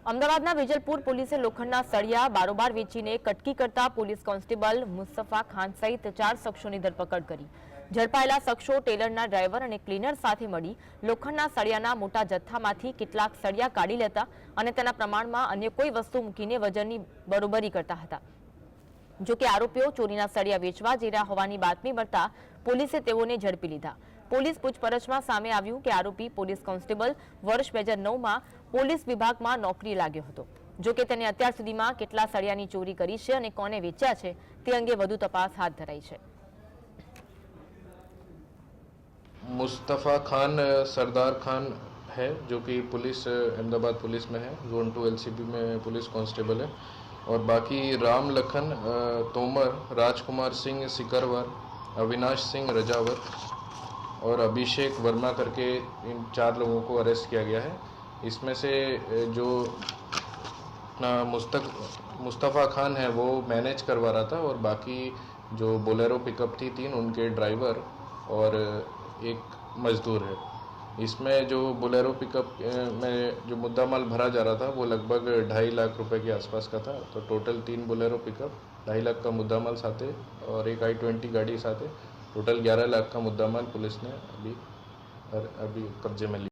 અમદાવાદના વેજલપુર પોલીસે લોખંડના સળિયા બારોબાર વેચીને કટકી કરતા પોલીસ કોન્સ્ટેબલ મુસ્તફા ખાન સહિત 4 શખ્સોની ધરપકડ કરી। ઝડપાયેલા શખ્સો ટેલરના ડ્રાઈવર અને ક્લીનર સાથે મળી લોખંડના સળિયાના મોટા જથ્થામાંથી કેટલાક સળિયા કાઢી લેતા અને તેના પ્રમાણમાં અન્ય કોઈ વસ્તુ મૂકીને વજનની બરોબરી કરતા હતા। જો કે આરોપીઓ ચોરીના સળિયા વેચવા જઈ રહ્યા હોવાની બાતમી મળતા પોલીસે તેઓને ઝડપી લીધા। પોલીસ પૂછપરછમાં સામે આવ્યું કે આરોપી પોલીસ કોન્સ્ટેબલ વર્ષ 2009માં પોલીસ વિભાગમાં નોકરી લાગ્યો હતો। જો કે તેને અત્યાર સુધીમાં કેટલા સળિયાની ચોરી કરી છે અને કોને વેચ્યા છે તે અંગે વધુ તપાસ હાથ ધરાઈ છે। मुस्तफ़ा खान सरदार खान है जो कि पुलिस अहमदाबाद पुलिस में है, जोन 2 एलसीबी में पुलिस कांस्टेबल है। और बाकी राम लखन तोमर, राजकुमार सिंह सिकरवर, अविनाश सिंह रजावर और अभिषेक वर्मा करके इन 4 लोगों को अरेस्ट किया गया है। इसमें से जो मुस्तफ़ा खान है वो मैनेज करवा रहा था और बाकी जो बोलेरो पिकअप थी 3 उनके ड्राइवर और एक मजदूर है। इसमें जो बोलेरो पिकअप में जो मुद्दा माल भरा जा रहा था वो लगभग 2.5 लाख रुपए के आसपास का था। तो टोटल 3 बोलेरो पिकअप, 2.5 लाख का मुद्दा माल साथे और एक i20 गाड़ी साथे, टोटल 11 लाख का मुद्दा माल पुलिस ने अभी कब्जे में लिया।